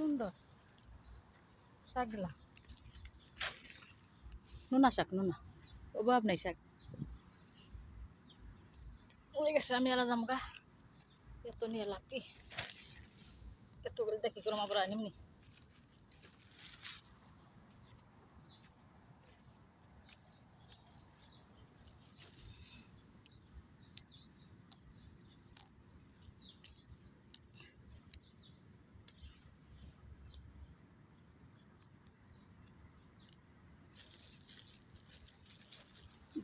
সুন্দর শাকগুলা, নোনা শাক, নোনা অভাব নাই শাক। উড়ে গেছে, আমি এলা জামগা, এত নিয়ে লাভ কি, এত করে দেখি করে আমার আনিমনি।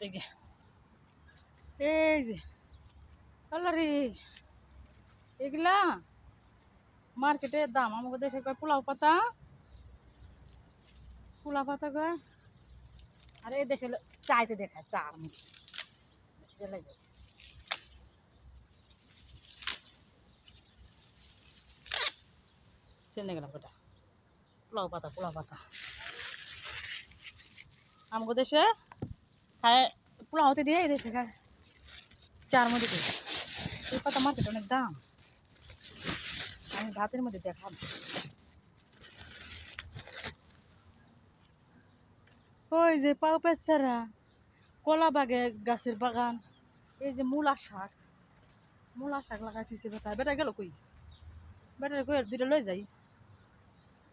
দেখে এই যে আল্লাহরে, এগুলা মার্কেটের দাম, আমাকে দেশে কয় পোলাও পাতা, পোলা পাতা কয়, আর এই দেশে চাইতে দেখায় চার মুখে চেনে গেলাম ওটা পোলাও পাতা, পোলাও পাতা আমাকে দেশে খায় পোলাও হতে দিয়ে, এই দেশে খায় চার মধ্যে দিয়ে। এই পাতা মার্কেটে অনেক দাম, আমি ভাতের মধ্যে দেখাব। ওই যে পাও পেঁচারা, কলা বাগে গাছের বাগান, এই যে মূলা শাক, মূলা শাক লাগাইছি বেটা, বেটা গেল কই, বেটার কই দুইটা লই যাই,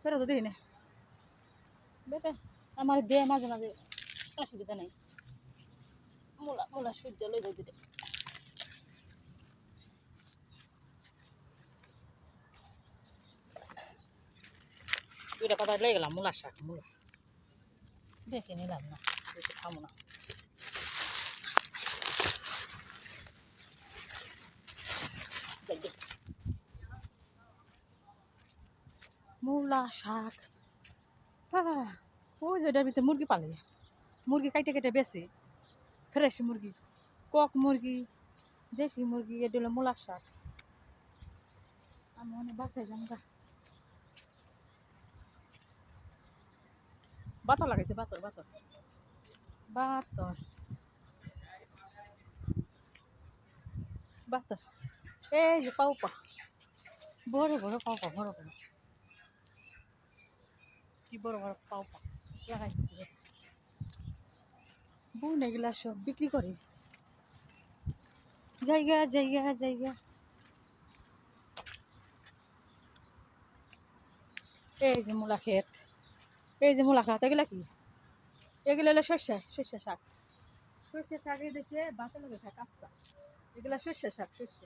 বেটা তো দেখি না, বেটা আমার দে মাঝে মাঝে, অসুবিধা নাই, মূলা মূলা সূর্য লই যাই দুইটা। দুইটা পাতা লই গেলাম মূলা শাক, মূলা বেশি নিলাম না, বেশি খাবো না। মূলা শাক, হ্যাঁ ওই যে ওটার ভিতরে মুরগি পালে, মুরগি কাইটে কেটে বেছে, ফ্রেশ মুরগি, কক মুরগি, দেশি মুরগি, এটা হলো মূলা শাক। আমি অনেক বাসায় জানগা, বাতর লাগাইছে, বাতর বাতর বাতর বাতর, এই যে পাউপা, বড় বড় পাউপা, বড় বড়, কি বড় বড় পাউপা লাগাইছে, বোন এগুলা সব বিক্রি করে, জায়গা জায়গা জায়গা। এই যে মূলা ক্ষেত, এই যে মূলা খাত, এগুলা কি, এগুলো হলো শস্য, শস্য শাক, শস্য শাক এই দেশে বাসা লোকে খায় কাঁচা, এগুলা শস্য শাক, শস্য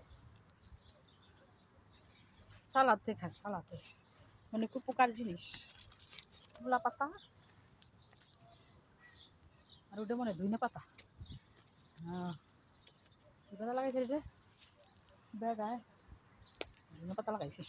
সালাদে খায়, সালাদে অনেক উপকার জিনিস, মূলা পাতা, আর ওটা মনে হয় ধইনা পাতা, হ্যাঁ পাতা লাগাইছে রে, বেড়ায় ধইনা পাতা লাগাইছে।